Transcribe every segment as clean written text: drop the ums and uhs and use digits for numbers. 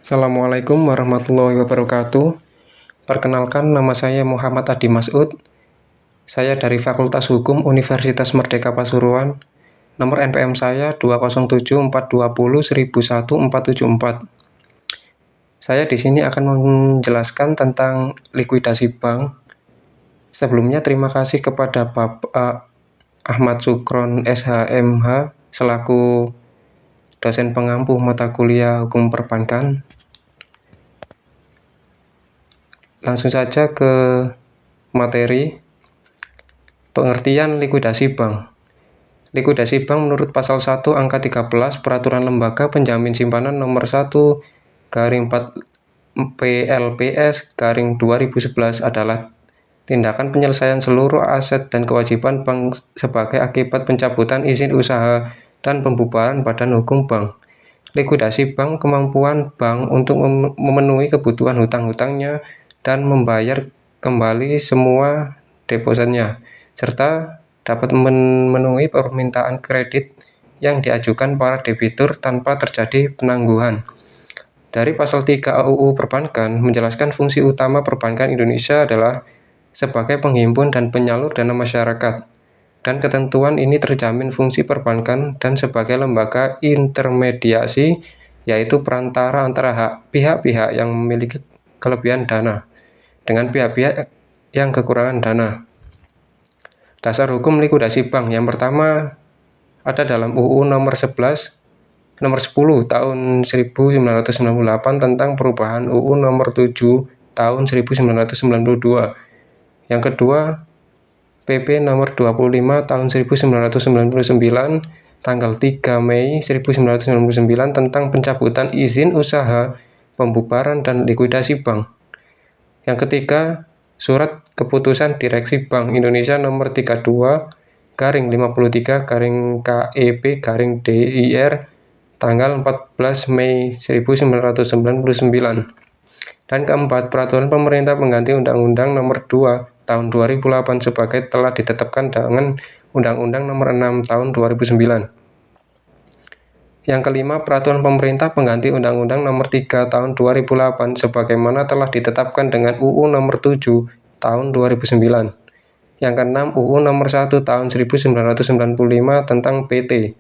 Assalamualaikum warahmatullahi wabarakatuh. Perkenalkan, nama saya Muhammad Adi Mas'ud. Saya dari Fakultas Hukum Universitas Merdeka Pasuruan. Nomor NPM saya 20742011474. Saya di sini akan menjelaskan tentang likuidasi bank. Sebelumnya terima kasih kepada Bapak Ahmad Sukron SHMH selaku dosen pengampu mata kuliah Hukum Perbankan. Langsung saja ke materi. Pengertian likuidasi bank. Likuidasi bank menurut pasal 1 angka 13 Peraturan Lembaga Penjamin Simpanan nomor 1/4/PLPS/2011 adalah tindakan penyelesaian seluruh aset dan kewajiban bank sebagai akibat pencabutan izin usaha dan pembubaran badan hukum bank. Likuidasi bank kemampuan bank untuk memenuhi kebutuhan hutang-hutangnya dan membayar kembali semua depositnya, serta dapat memenuhi permintaan kredit yang diajukan para debitur tanpa terjadi penangguhan. Dari pasal 3 UU Perbankan menjelaskan fungsi utama perbankan Indonesia adalah sebagai penghimpun dan penyalur dana masyarakat, dan ketentuan ini terjamin fungsi perbankan dan sebagai lembaga intermediasi, yaitu perantara antara pihak-pihak yang memiliki kelebihan dana dengan pihak-pihak yang kekurangan dana. Dasar hukum likuidasi bank yang pertama ada dalam UU nomor 10 tahun 1998 tentang perubahan UU nomor 7 tahun 1992. Yang kedua, PP nomor 25 tahun 1999 tanggal 3 Mei 1999 tentang pencabutan izin usaha, pembubaran dan likuidasi bank. Yang ketiga, Surat Keputusan Direksi Bank Indonesia nomor 32/53/KEP/DIR tanggal 14 Mei 1999. Dan keempat, Peraturan Pemerintah Pengganti Undang-Undang nomor 2 tahun 2008 sebagai telah ditetapkan dengan Undang-Undang nomor 6 tahun 2009. Yang kelima, Peraturan Pemerintah Pengganti Undang-Undang nomor 3 tahun 2008 sebagaimana telah ditetapkan dengan UU nomor 7 tahun 2009. Yang keenam, UU nomor 1 tahun 1995 tentang PT.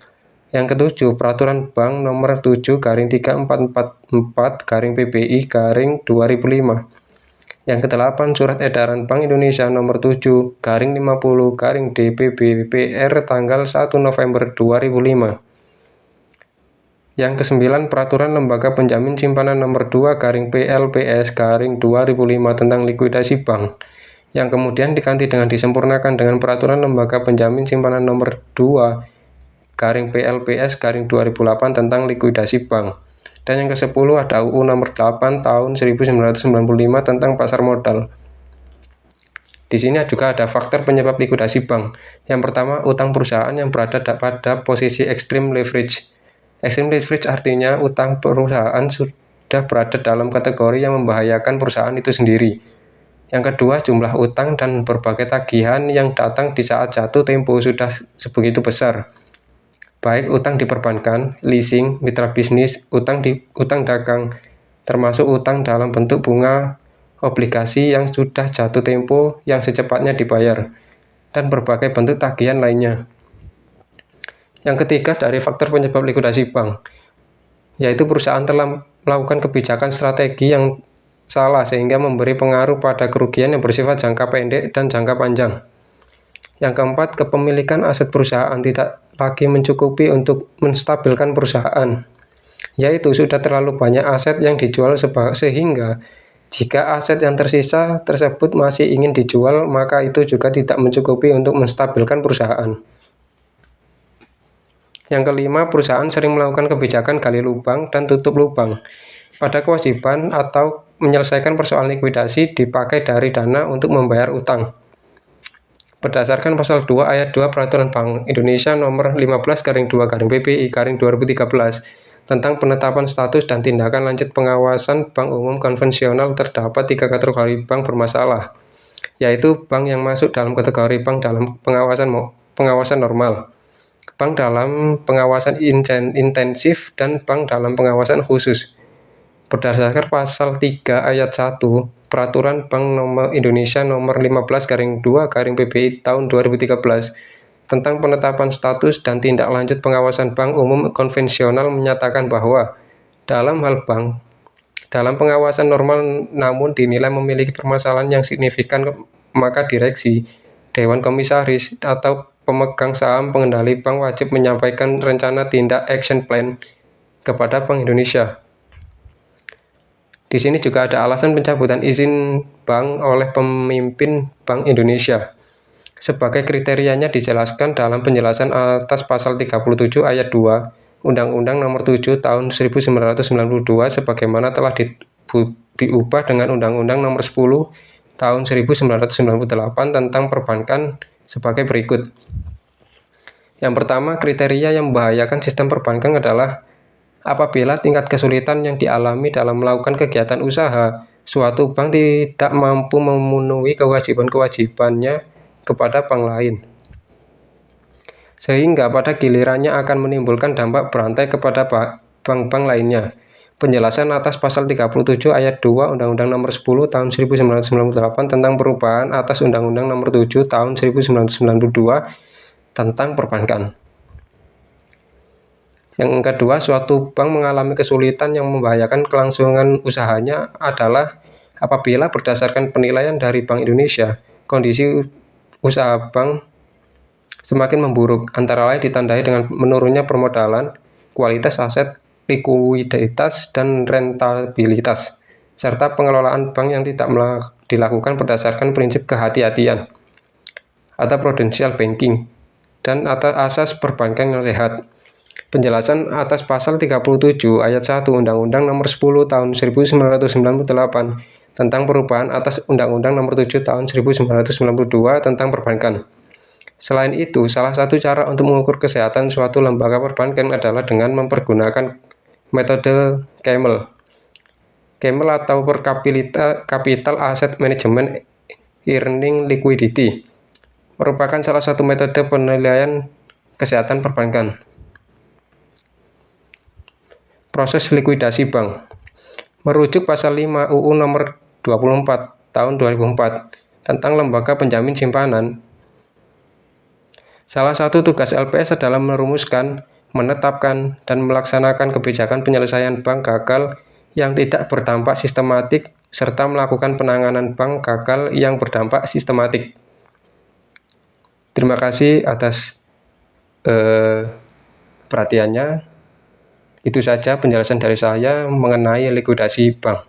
Yang ketujuh, Peraturan Bank nomor 7/3444/PBI/2005. Yang kedelapan, Surat Edaran Bank Indonesia nomor 7/50/DPBPR tanggal 1 November 2005. Yang kesembilan, Peraturan Lembaga Penjamin Simpanan nomor 2/PLPS/2005 tentang likuidasi bank, yang kemudian diganti dengan disempurnakan dengan Peraturan Lembaga Penjamin Simpanan nomor 2/PLPS/2008 tentang likuidasi bank. Dan yang ke-10 ada UU nomor 8 tahun 1995 tentang pasar modal. Di sini juga ada faktor penyebab likuidasi bank. Yang pertama, utang perusahaan yang berada pada posisi extreme leverage. Extreme leverage artinya utang perusahaan sudah berada dalam kategori yang membahayakan perusahaan itu sendiri. Yang kedua, jumlah utang dan berbagai tagihan yang datang di saat jatuh tempo sudah sebegitu besar. Baik utang di perbankan, leasing, mitra bisnis, utang dagang, termasuk utang dalam bentuk bunga, obligasi yang sudah jatuh tempo yang secepatnya dibayar, dan berbagai bentuk tagihan lainnya. Yang ketiga, dari faktor penyebab likuidasi bank, yaitu perusahaan telah melakukan kebijakan strategi yang salah sehingga memberi pengaruh pada kerugian yang bersifat jangka pendek dan jangka panjang. Yang keempat, kepemilikan aset perusahaan tidak lagi mencukupi untuk menstabilkan perusahaan, yaitu sudah terlalu banyak aset yang dijual sehingga jika aset yang tersisa tersebut masih ingin dijual, maka itu juga tidak mencukupi untuk menstabilkan perusahaan. Yang kelima, perusahaan sering melakukan kebijakan gali lubang dan tutup lubang pada kewajiban atau menyelesaikan persoalan likuidasi dipakai dari dana untuk membayar utang. Berdasarkan pasal 2 ayat 2 Peraturan Bank Indonesia nomor 15/PBI/2013 tentang penetapan status dan tindakan lanjut pengawasan bank umum konvensional, terdapat 3 kategori bank bermasalah, yaitu bank yang masuk dalam kategori bank dalam pengawasan normal, bank dalam pengawasan intensif, dan bank dalam pengawasan khusus. Berdasarkan pasal 3 ayat 1 Peraturan Bank Indonesia nomor 15/2/PBI tahun 2013 tentang penetapan status dan tindak lanjut pengawasan bank umum konvensional menyatakan bahwa dalam pengawasan normal namun dinilai memiliki permasalahan yang signifikan, maka direksi, dewan komisaris, atau pemegang saham pengendali bank wajib menyampaikan rencana tindak action plan kepada Bank Indonesia. Di sini juga ada alasan pencabutan izin bank oleh pemimpin Bank Indonesia. Sebagai kriterianya dijelaskan dalam penjelasan atas pasal 37 ayat 2 Undang-Undang Nomor 7 Tahun 1992 sebagaimana telah diubah dengan Undang-Undang Nomor 10 Tahun 1998 tentang perbankan sebagai berikut. Yang pertama, kriteria yang membahayakan sistem perbankan adalah apabila tingkat kesulitan yang dialami dalam melakukan kegiatan usaha, suatu bank tidak mampu memenuhi kewajiban-kewajibannya kepada bank lain, sehingga pada gilirannya akan menimbulkan dampak berantai kepada bank-bank lainnya. Penjelasan atas pasal 37 ayat 2 Undang-Undang Nomor 10 Tahun 1998 tentang perubahan atas Undang-Undang Nomor 7 Tahun 1992 tentang perbankan. Yang kedua, suatu bank mengalami kesulitan yang membahayakan kelangsungan usahanya adalah apabila berdasarkan penilaian dari Bank Indonesia, kondisi usaha bank semakin memburuk, antara lain ditandai dengan menurunnya permodalan, kualitas aset, likuiditas, dan rentabilitas, serta pengelolaan bank yang tidak dilakukan berdasarkan prinsip kehati-hatian atau prudential banking dan atas asas perbankan yang sehat. Penjelasan atas pasal 37 ayat 1 Undang-Undang Nomor 10 Tahun 1998 tentang perubahan atas Undang-Undang Nomor 7 Tahun 1992 tentang perbankan. Selain itu, salah satu cara untuk mengukur kesehatan suatu lembaga perbankan adalah dengan mempergunakan metode CAMEL. CAMEL atau per capital asset management earning liquidity merupakan salah satu metode penilaian kesehatan perbankan. Proses likuidasi bank. Merujuk pasal 5 UU nomor 24 tahun 2004 tentang lembaga penjamin simpanan, salah satu tugas LPS adalah merumuskan, menetapkan, dan melaksanakan kebijakan penyelesaian bank gagal yang tidak berdampak sistematik serta melakukan penanganan bank gagal yang berdampak sistematik. Terima kasih atas perhatiannya. Itu saja penjelasan dari saya mengenai likuidasi bank.